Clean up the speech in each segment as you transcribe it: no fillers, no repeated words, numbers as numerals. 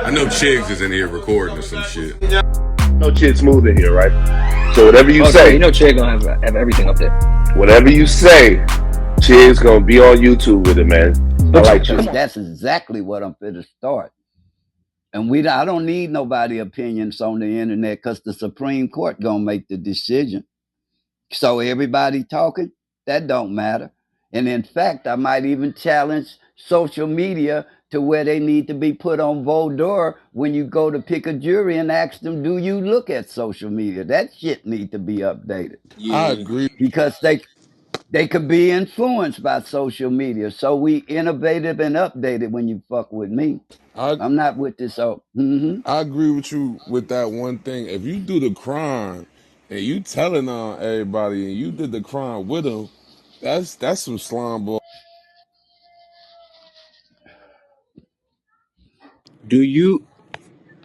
I know Chigs is in here recording or some shit. No Chid Smooth in here, right? So whatever you Oh no, you say, know Che gonna have everything up there. whatever you say, Chid's gonna be on YouTube with it, man. I like Because Chid. that's exactly what I'm fit to start. And I don't need nobody opinions on the internet because the Supreme Court gonna make the decision. So everybody talking, that don't matter. And in fact, I might even challenge social media to where they need to be put on Vodor when you go to pick a jury and ask them, do you look at social media? That shit need to be updated I Yeah. agree. because they could be influenced by social media. So we innovative and updated when you fuck with me. I I'm not with this. So, I agree with you with that one thing. If you do the crime and you telling on everybody and you did the crime with them, that's some slime ball. Do you?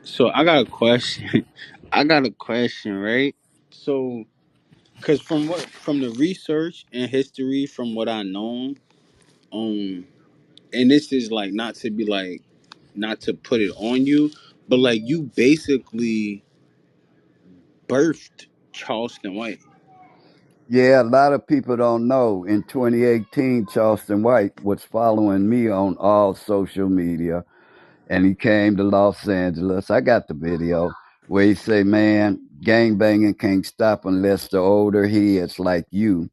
So I got a question. I got a question, right? So, cause from the research and history, from what I know, um, and this is like not to be like not to put it on you, but like you basically birthed Charleston White. yeah, a lot of people don't know. In 2018, Charleston White was following me on all social media, and he came to Los Angeles. I got the video where he say, "Man, gang banging can't stop unless the older heads like you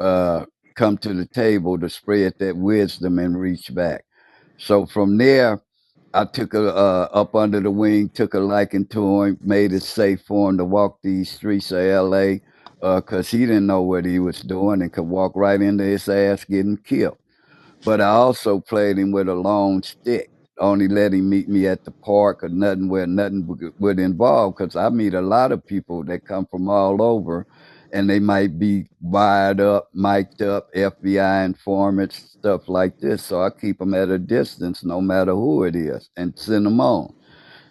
uh, come to the table to spread that wisdom and reach back." So from there, I took a up under the wing, took a liking to him, made it safe for him to walk these streets of LA because he didn't know what he was doing and could walk right into his ass getting killed. But I also played him with a long stick. Only let him meet me at the park or nothing where nothing would involve because I meet a lot of people that come from all over and they might be wired up, mic'd up, FBI informants, stuff like this. So I keep them at a distance no matter who it is and send them on.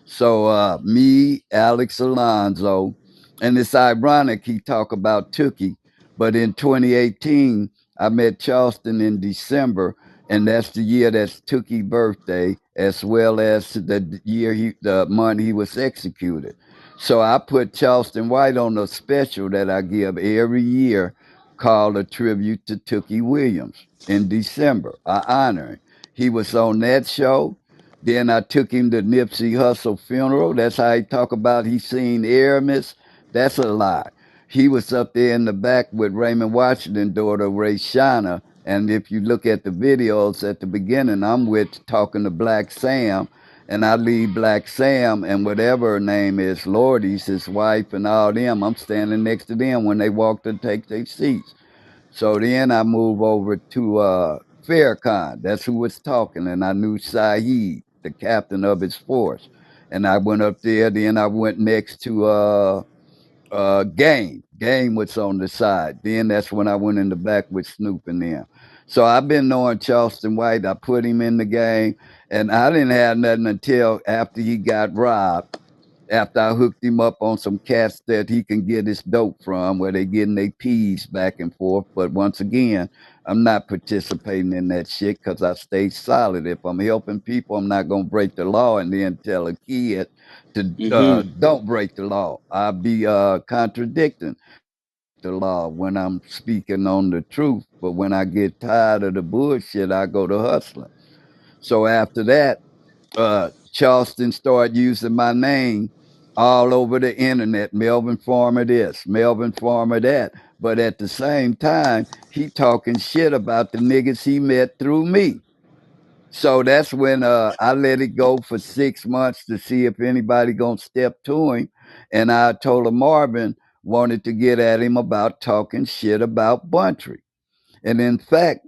So me, Alex Alonso, and it's ironic he talk about Tookie, but in 2018 I met Charleston in December, and that's the year that's Tookie's birthday, as well as the month he was executed. So I put Charleston White on a special that I give every year called a tribute to Tookie Williams in December. I honor him. He was on that show. Then I took him to Nipsey Hussle funeral. That's how he talk about he seen Aramis. That's a lie. He was up there in the back with Raymond Washington's daughter, Ray Shana. And if you look at the videos at the beginning, I'm with talking to Black Sam. And I leave Black Sam and whatever her name is, Lordy's, his wife, and all them. I'm standing next to them when they walk to take their seats. So then I move over to Farrakhan. That's who was talking. And I knew Saeed, the captain of his force. And I went up there. Then I went next to Game. Game was on the side. Then that's when I went in the back with Snoop and them. So I've been knowing Charleston White. I put him in the game. And I didn't have nothing until after he got robbed, after I hooked him up on some cats that he can get his dope from, where they getting their peas back and forth. But once again, I'm not participating in that shit because I stay solid. If I'm helping people, I'm not gonna break the law and then tell a kid to Mm-hmm. don't break the law. I'll be contradicting the law when I'm speaking on the truth. But when I get tired of the bullshit, I go to hustling. So after that, Charleston started using my name all over the internet. Melvin Farmer this, Melvin Farmer that. But at the same time, he talking shit about the niggas he met through me. So that's when I let it go for 6 months to see if anybody gonna step to him. And I told him Marvin wanted to get at him about talking shit about Buntry. And in fact,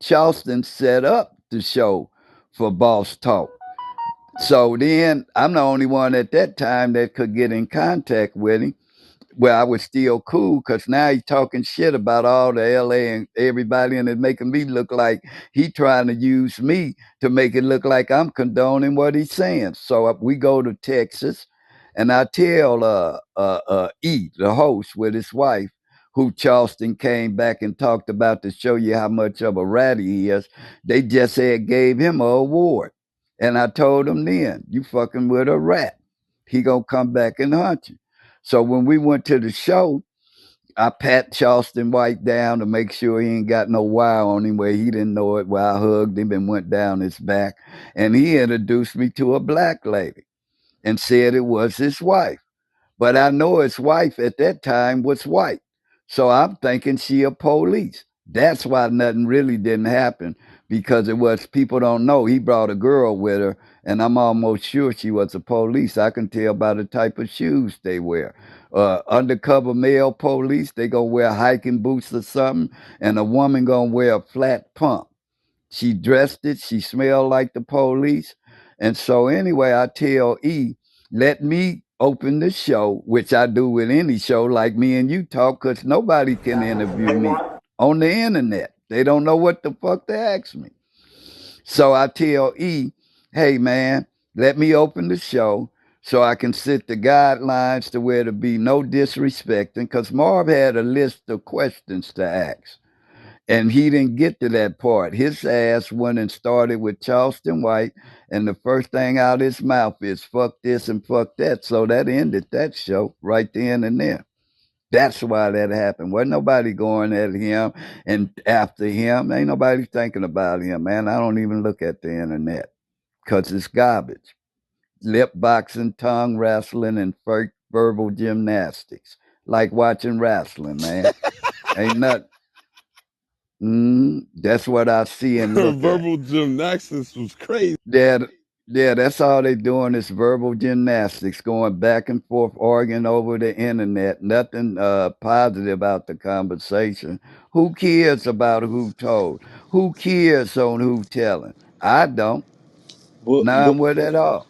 Charleston set up the show for Boss Talk. So then I'm the only one at that time that could get in contact with him. Well, I was still cool because now he's talking shit about all the LA and everybody, and it's making me look like he trying to use me to make it look like I'm condoning what he's saying. So we go to Texas, and I tell E, the host, with his wife, who Charleston came back and talked about to show you how much of a rat he is. They just had gave him an award. And I told him then, you fucking with a rat. He gonna come back and hunt you. So when we went to the show, I pat Charleston White down to make sure he ain't got no wire on him where he didn't know it, where I hugged him and went down his back. And he introduced me to a black lady and said it was his wife. But I know his wife at that time was white. So I'm thinking she a police. That's why nothing really didn't happen, because it was, people don't know, he brought a girl with her, and I'm almost sure she was a police. I can tell by the type of shoes they wear. Undercover male police, they gonna wear hiking boots or something, and a woman gonna wear a flat pump. She dressed it. She smelled like the police. And so anyway, I tell E, let me open the show, which I do with any show like me and you talk, because nobody can interview me on the internet. They don't know what the fuck to ask me. So I tell E, hey man, let me open the show so I can set the guidelines to where to be no disrespecting, because Marv had a list of questions to ask. And he didn't get to that part. His ass went and started with Charleston White, and the first thing out his mouth is fuck this and fuck that. So that ended that show right then and there. That's why that happened. Wasn't nobody going at him and after him. Ain't nobody thinking about him, man. I don't even look at the internet because it's garbage. Lip boxing, tongue wrestling, and verbal gymnastics. Like watching wrestling, man. Ain't nothing. That's what I see and look at. Verbal gymnastics was crazy. Yeah, yeah, that's all they doing is verbal gymnastics, going back and forth, arguing over the internet. Nothing positive about the conversation. Who cares about who told? Who cares on who telling? I don't. But None with at all.